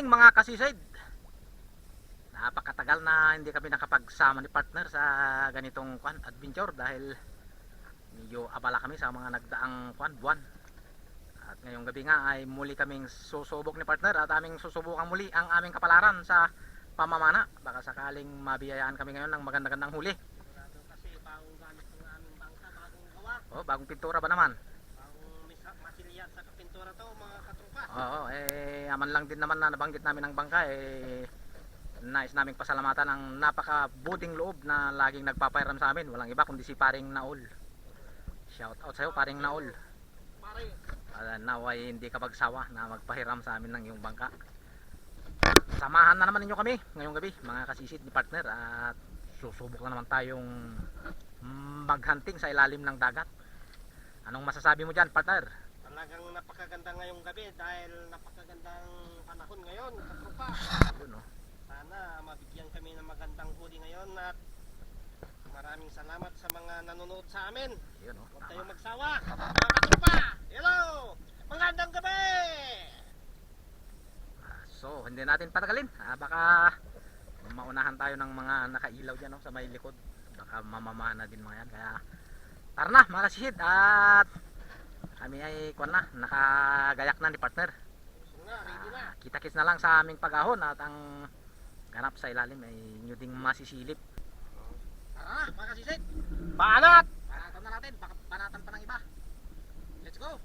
morning mga kasisid. Napakatagal na hindi kami nakapagsama ni partner sa ganitong adventure dahil medyo abala kami sa mga nagdaang buwan. At ngayong gabi nga ay muli kaming susubok ni partner at aming susubukan muli ang aming kapalaran sa pamamana. Baka sakaling mabiyayaan kami ngayon ng magandang huli. Kasi bagong gamit ng aming bangka, bagong gawa, Oh, bagong pintura ba naman? bagong masilya sa kapintura to mga katropa. Oo, aman lang din naman na nabanggit namin ang bangka nais naming pasalamatan ang napakabuting loob na laging nagpapairam sa amin. Walang iba kundi si Paring Naol. Shout out sa'yo Paring Naol. Pare, Naway hindi ka magsawa na magpahiram sa amin ng iyong bangka. Samahan na naman ninyo kami ngayong gabi mga kasisid ni partner at susubok na naman tayong maghunting sa ilalim ng dagat. Anong masasabi mo dyan partner? talagang napakaganda ngayong gabi dahil napakagandang panahon ngayon katropa. Yun, oh. Sana mabigyan kami ng magandang huli ngayon at maraming salamat sa mga nanonood sa amin. Yun, oh. Huwag Tama. kayong magsawa mga katropa. Hello! Magandang gabi! So hindi natin patagalin, baka maunahan tayo ng mga nakailaw dyan, sa may likod. Baka mamamana din mga yan. Kaya tara na mga kasisid at kami ay nakagayak na ni partner. So na, ready na. Kita-kits na lang sa aming pag-ahon at ang ganap sa ilalim ay nyo ding masisilip. Tara, mga kasisid. Banat! Banatan na natin, baka banatan pa ng iba. Let's go!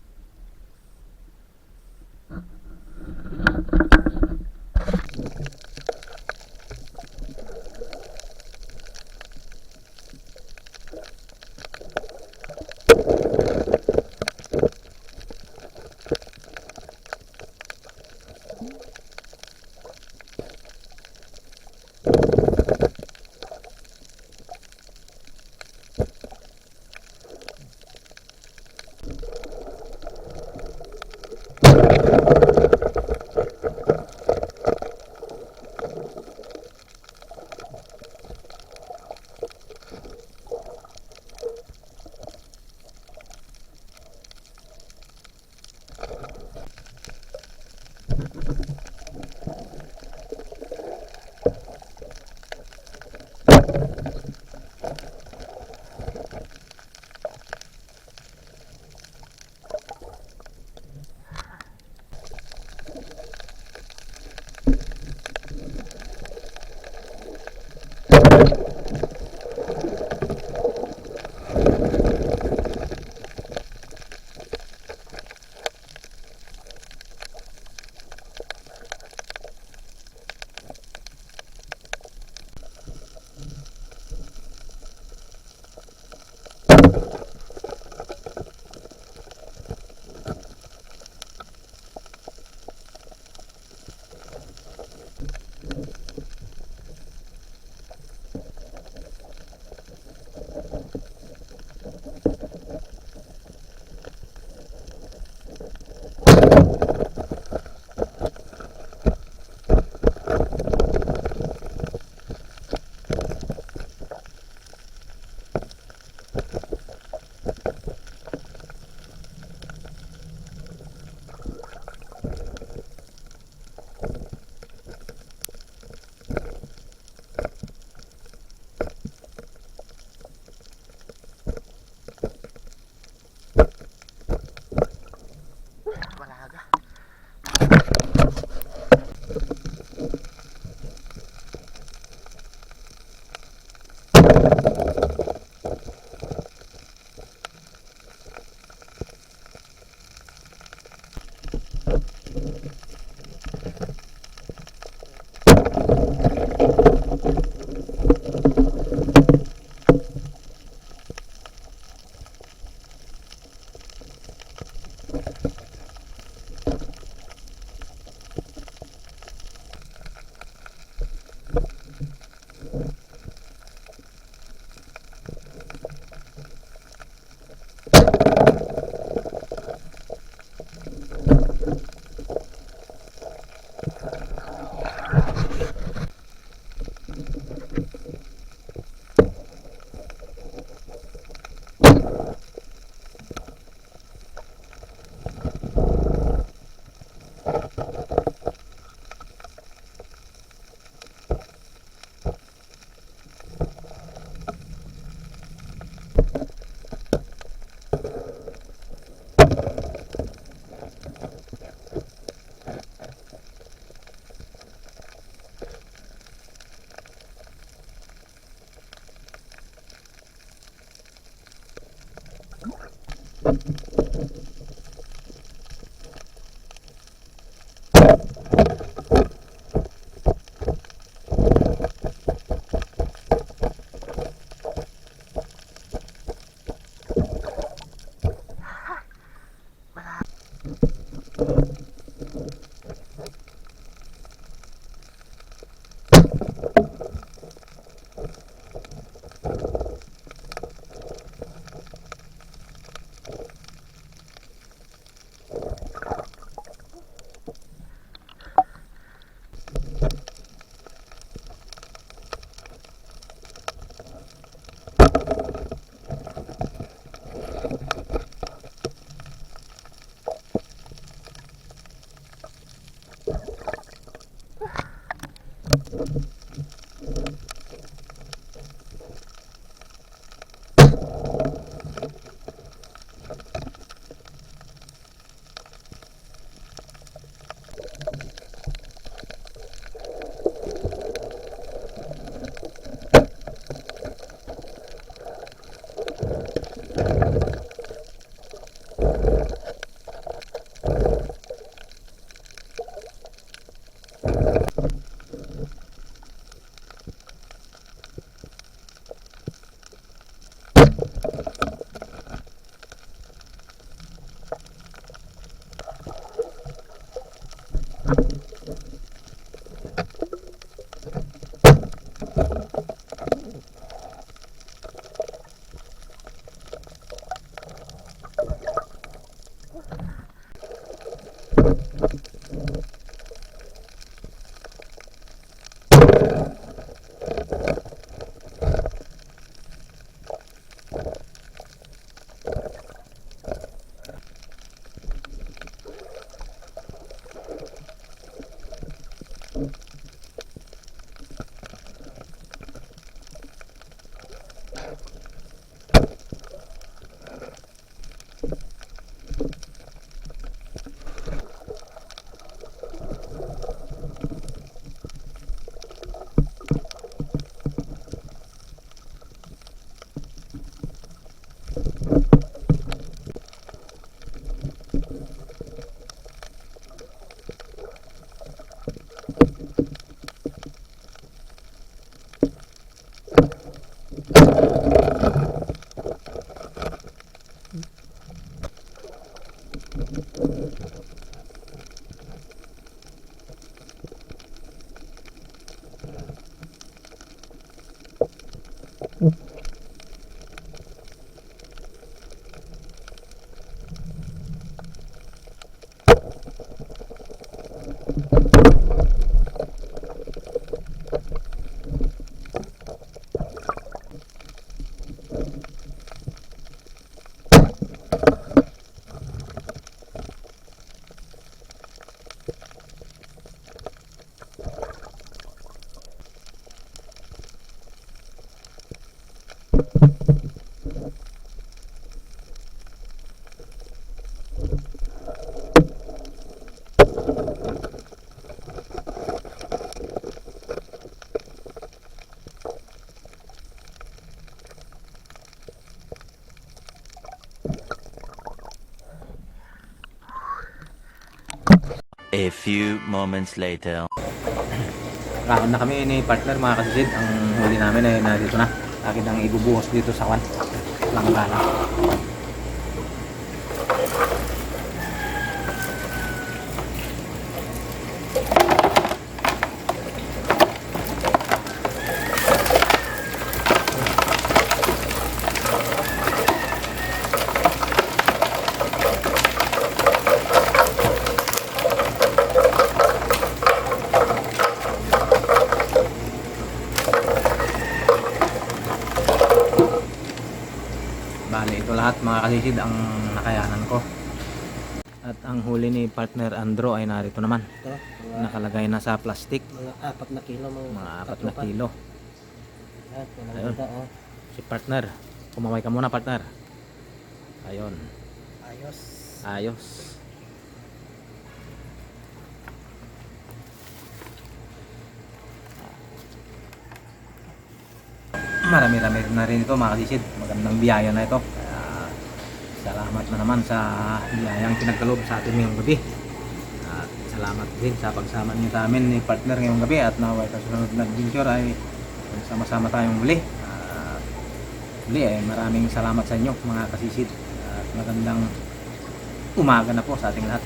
A few moments later. Kaon na kami ni partner mga kasisid. Ang huli namin ay nandito na. Akin ang ibubuhos dito sa kwan. Langgana. Bale, ito lahat mga kasisid ang nakayanan ko. At ang huli ni partner Andro ay narito naman. Ito, Nakalagay na sa plastic. mga 4 na kilo. Mga 4 na kilo. Yan, Ayun. ganda, oh. Si partner. Kumaway ka muna partner. Ayun. Ayos. Ayos. Marami-rami na rin ito mga kasisid. Magandang biyaya na ito. Kaya salamat na naman sa biyayang pinagkaloob sa atin ngayong gabi. At salamat din sa pagsama niyo sa amin ni partner ngayong gabi at naway sa susunod na adventure ay sama-sama tayong muli. Muli ay maraming salamat sa inyo mga kasisid at magandang umaga na po sa ating lahat.